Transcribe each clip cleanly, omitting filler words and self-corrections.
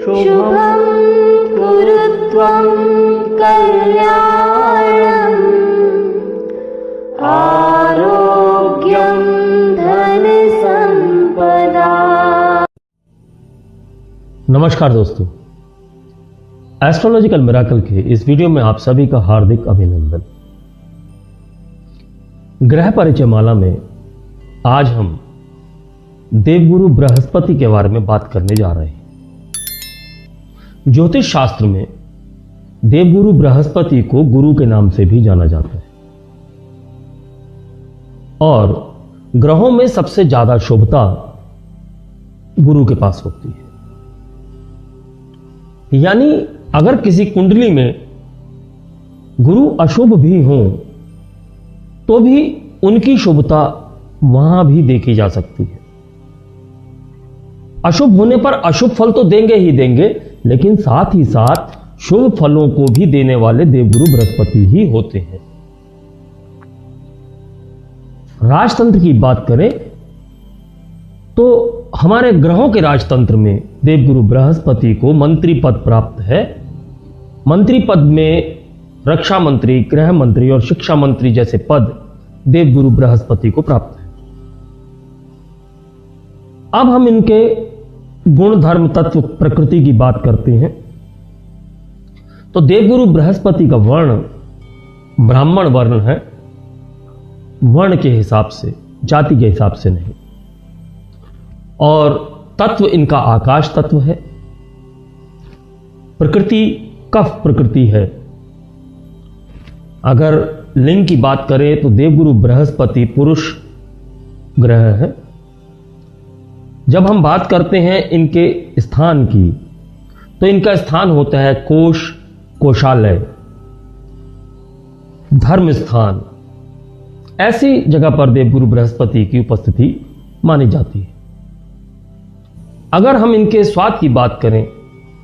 शुभं कुरु त्वं कल्याणम् आरोग्यं धनसंपदा। नमस्कार दोस्तों, एस्ट्रोलॉजिकल मिराकल के इस वीडियो में आप सभी का हार्दिक अभिनंदन। ग्रह परिचय माला में आज हम देवगुरु बृहस्पति के बारे में बात करने जा रहे हैं। ज्योतिष शास्त्र में देवगुरु बृहस्पति को गुरु के नाम से भी जाना जाता है और ग्रहों में सबसे ज्यादा शुभता गुरु के पास होती है। यानी अगर किसी कुंडली में गुरु अशुभ भी हो तो भी उनकी शुभता वहां भी देखी जा सकती है। अशुभ होने पर अशुभ फल तो देंगे ही देंगे, लेकिन साथ ही साथ शुभ फलों को भी देने वाले देवगुरु बृहस्पति ही होते हैं। राजतंत्र की बात करें तो हमारे ग्रहों के राजतंत्र में देवगुरु बृहस्पति को मंत्री पद प्राप्त है। मंत्री पद में रक्षा मंत्री, गृह मंत्री और शिक्षा मंत्री जैसे पद देवगुरु बृहस्पति को प्राप्त है। अब हम इनके गुण, धर्म, तत्व, प्रकृति की बात करते हैं तो देवगुरु बृहस्पति का वर्ण ब्राह्मण वर्ण है, वर्ण के हिसाब से, जाति के हिसाब से नहीं। और तत्व इनका आकाश तत्व है। प्रकृति कफ प्रकृति है। अगर लिंग की बात करें तो देवगुरु बृहस्पति पुरुष ग्रह है। जब हम बात करते हैं इनके स्थान की तो इनका स्थान होता है कोश, कोशालय, धर्म स्थान। ऐसी जगह पर देवगुरु बृहस्पति की उपस्थिति मानी जाती है। अगर हम इनके स्वाद की बात करें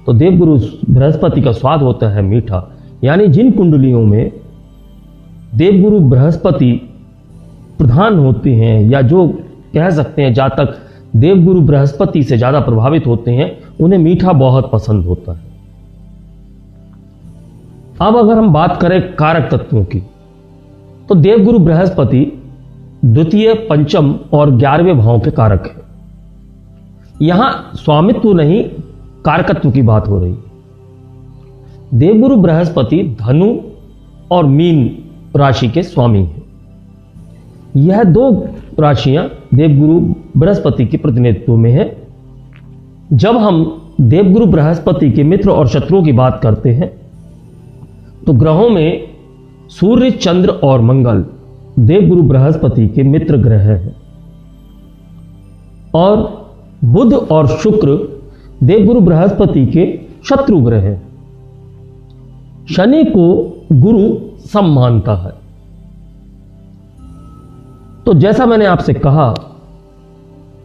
तो देवगुरु बृहस्पति का स्वाद होता है मीठा। यानी जिन कुंडलियों में देवगुरु बृहस्पति प्रधान होते हैं या जो कह सकते हैं जातक देवगुरु बृहस्पति से ज्यादा प्रभावित होते हैं, उन्हें मीठा बहुत पसंद होता है। अब अगर हम बात करें कारक तत्वों की तो देवगुरु बृहस्पति द्वितीय, पंचम और 11वें भाव के कारक है। यहां स्वामित्व नहीं, कारकत्व की बात हो रही है। देवगुरु बृहस्पति धनु और मीन राशि के स्वामी हैं। यह दो राशियां देवगुरु बृहस्पति के प्रतिनिधित्व में है। जब हम देवगुरु बृहस्पति के मित्र और शत्रुओं की बात करते हैं तो ग्रहों में सूर्य, चंद्र और मंगल देवगुरु बृहस्पति के मित्र ग्रह हैं और बुध और शुक्र देवगुरु बृहस्पति के शत्रु ग्रह हैं। शनि को गुरु सम मानता है। तो जैसा मैंने आपसे कहा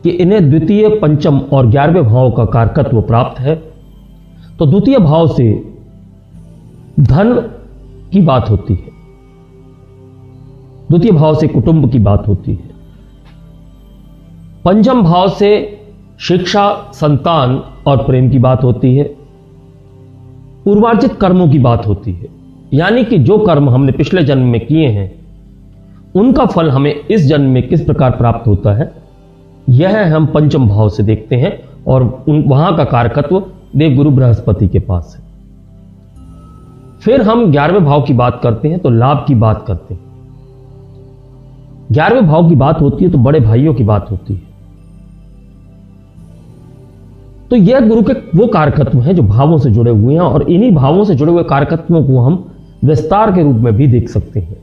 कि इन्हें द्वितीय, पंचम और 11वें भाव का कारकत्व प्राप्त है, तो द्वितीय भाव से धन की बात होती है, द्वितीय भाव से कुटुंब की बात होती है, पंचम भाव से शिक्षा, संतान और प्रेम की बात होती है, पूर्वार्जित कर्मों की बात होती है। यानी कि जो कर्म हमने पिछले जन्म में किए हैं उनका फल हमें इस जन्म में किस प्रकार प्राप्त होता है, यह हम पंचम भाव से देखते हैं और वहां का कारकत्व देवगुरु बृहस्पति के पास है। फिर हम 11वें भाव की बात करते हैं तो लाभ की बात करते हैं। 11वें भाव की बात होती है तो बड़े भाइयों की बात होती है। तो यह गुरु के वो कारकत्व हैं जो भावों से जुड़े हुए हैं और इन्हीं भावों से जुड़े हुए कारकत्वों को हम विस्तार के रूप में भी देख सकते हैं।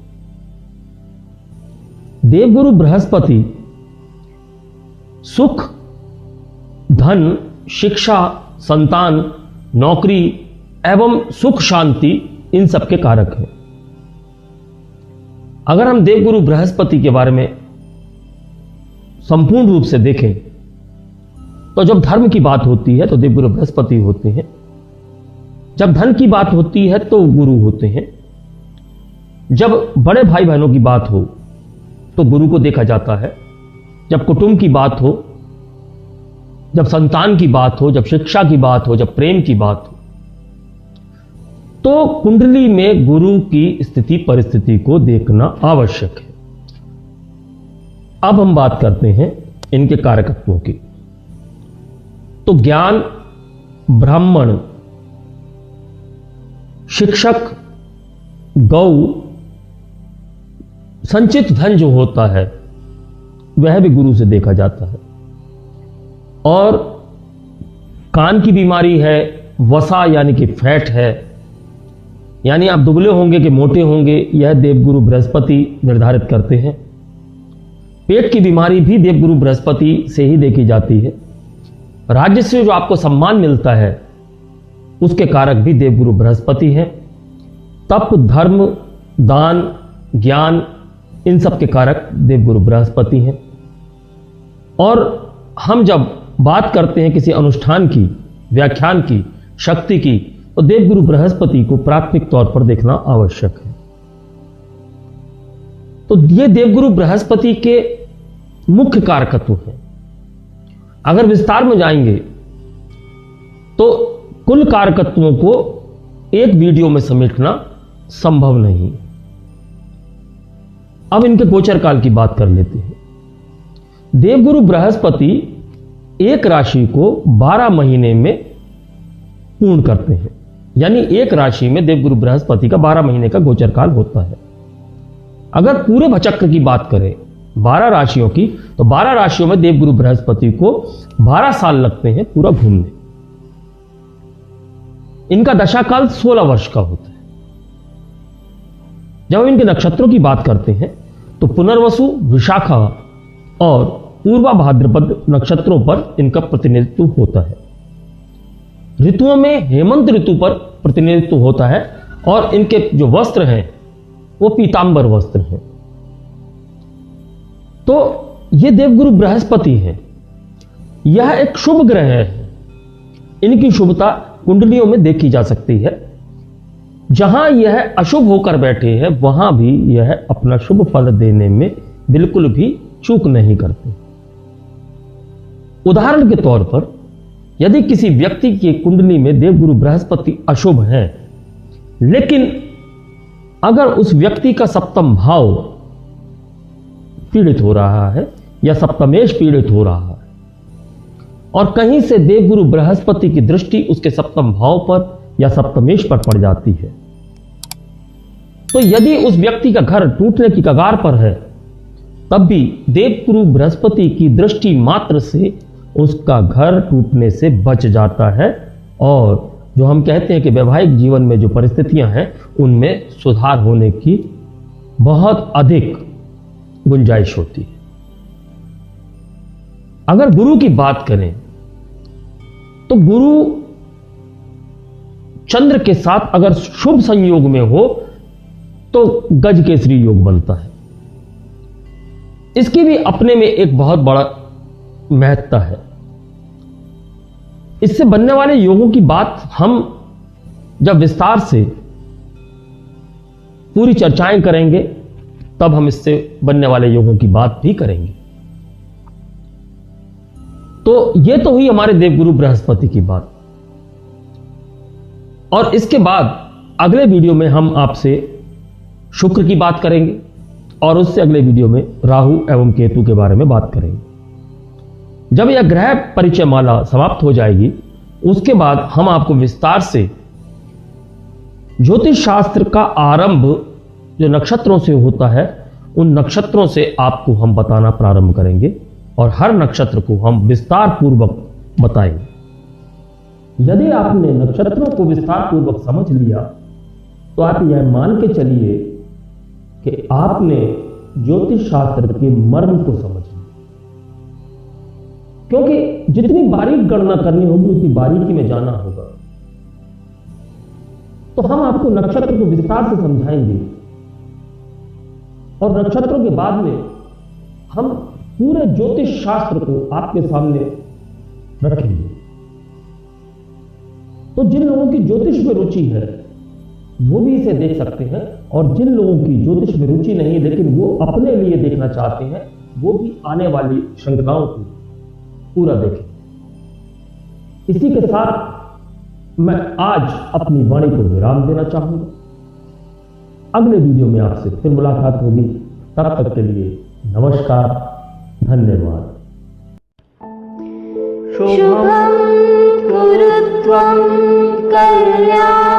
देवगुरु बृहस्पति सुख, धन, शिक्षा, संतान, नौकरी एवं सुख शांति इन सब के कारक हैं। अगर हम देवगुरु बृहस्पति के बारे में संपूर्ण रूप से देखें तो जब धर्म की बात होती है तो देवगुरु बृहस्पति होते हैं, जब धन की बात होती है तो गुरु होते हैं, जब बड़े भाई बहनों की बात हो तो गुरु को देखा जाता है, जब कुटुंब की बात हो जब संतान की बात हो, जब शिक्षा की बात हो, जब प्रेम की बात हो, तो कुंडली में गुरु की स्थिति परिस्थिति को देखना आवश्यक है। अब हम बात करते हैं इनके कारकत्वों की। तो ज्ञान, ब्राह्मण, शिक्षक, गौ, संचित धन जो होता है वह भी गुरु से देखा जाता है। और कान की बीमारी है, वसा यानी कि फैट है, यानी आप दुबले होंगे कि मोटे होंगे, यह देवगुरु बृहस्पति निर्धारित करते हैं। पेट की बीमारी भी देवगुरु बृहस्पति से ही देखी जाती है। राज्य से जो आपको सम्मान मिलता है उसके कारक भी देवगुरु बृहस्पति हैं। तप, धर्म, दान, ज्ञान, इन सब के कारक देवगुरु बृहस्पति हैं। और हम जब बात करते हैं किसी अनुष्ठान की, व्याख्यान की, शक्ति की, तो देवगुरु बृहस्पति को प्राथमिक तौर पर देखना आवश्यक है। तो ये देवगुरु बृहस्पति के मुख्य कारकत्व हैं। अगर विस्तार में जाएंगे तो कुल कारकत्वों को एक वीडियो में समेटना संभव नहीं। अब इनके गोचर काल की बात कर लेते हैं। देवगुरु बृहस्पति एक राशि को 12 महीने में पूर्ण करते हैं, यानी एक राशि में देवगुरु बृहस्पति का 12 महीने का गोचर काल होता है। अगर पूरे भचक्र की बात करें 12 राशियों की, तो 12 राशियों में देवगुरु बृहस्पति को 12 साल लगते हैं पूरा घूमने। इनका दशाकाल 16 वर्ष का होता है। जब हम इनके नक्षत्रों की बात करते हैं तो पुनर्वसु, विशाखा और पूर्वा भाद्रपद नक्षत्रों पर इनका प्रतिनिधित्व होता है। ऋतुओं में हेमंत ऋतु पर प्रतिनिधित्व होता है और इनके जो वस्त्र हैं वो पीतांबर वस्त्र हैं। तो ये देवगुरु बृहस्पति हैं। यह एक शुभ ग्रह है। इनकी शुभता कुंडलियों में देखी जा सकती है। जहां यह अशुभ होकर बैठे हैं वहां भी यह अपना शुभ फल देने में बिल्कुल भी चूक नहीं करते। उदाहरण के तौर पर यदि किसी व्यक्ति की कुंडली में देवगुरु बृहस्पति अशुभ है, लेकिन अगर उस व्यक्ति का सप्तम भाव पीड़ित हो रहा है या सप्तमेश पीड़ित हो रहा है और कहीं से देवगुरु बृहस्पति की दृष्टि उसके सप्तम भाव पर या सप्तमेश पर पड़ जाती है, तो यदि उस व्यक्ति का घर टूटने की कगार पर है, तब भी देवगुरु बृहस्पति की दृष्टि मात्र से उसका घर टूटने से बच जाता है और जो हम कहते हैं कि वैवाहिक जीवन में जो परिस्थितियां हैं उनमें सुधार होने की बहुत अधिक गुंजाइश होती है। अगर गुरु की बात करें तो गुरु चंद्र के साथ अगर शुभ संयोग में हो तो गज केसरी योग बनता है। इसकी भी अपने में एक बहुत बड़ा महत्ता है। इससे बनने वाले योगों की बात हम जब विस्तार से पूरी चर्चाएं करेंगे तब हम इससे बनने वाले योगों की बात भी करेंगे। तो यह तो हुई हमारे देवगुरु बृहस्पति की बात। और इसके बाद अगले वीडियो में हम आपसे शुक्र की बात करेंगे और उससे अगले वीडियो में राहु एवं केतु के बारे में बात करेंगे। जब यह ग्रह परिचय माला समाप्त हो जाएगी उसके बाद हम आपको विस्तार से ज्योतिष शास्त्र का आरंभ जो नक्षत्रों से होता है उन नक्षत्रों से आपको हम बताना प्रारंभ करेंगे और हर नक्षत्र को हम विस्तार पूर्वक बताएंगे। यदि आपने नक्षत्रों को विस्तार पूर्वक समझ लिया तो आप यह मान के चलिए कि आपने ज्योतिष शास्त्र के मर्म को समझ लिया, क्योंकि जितनी बारीक गणना करनी होगी उतनी बारीकी में जाना होगा। तो हम आपको नक्षत्र को विस्तार से समझाएंगे और नक्षत्रों के बाद में हम पूरे ज्योतिष शास्त्र को आपके सामने रखेंगे। तो जिन लोगों की ज्योतिष में रुचि है वो भी इसे देख सकते हैं और जिन लोगों की ज्योतिष में रुचि नहीं लेकिन वो अपने लिए देखना चाहते हैं वो भी आने वाली श्रृंखलाओं को पूरा देखें। इसी के साथ मैं आज अपनी वाणी को विराम देना चाहूंगा। अगले वीडियो में आपसे फिर मुलाकात होगी। तब तक के लिए नमस्कार, धन्यवाद। शुभं कुरु त्वं कल्याणं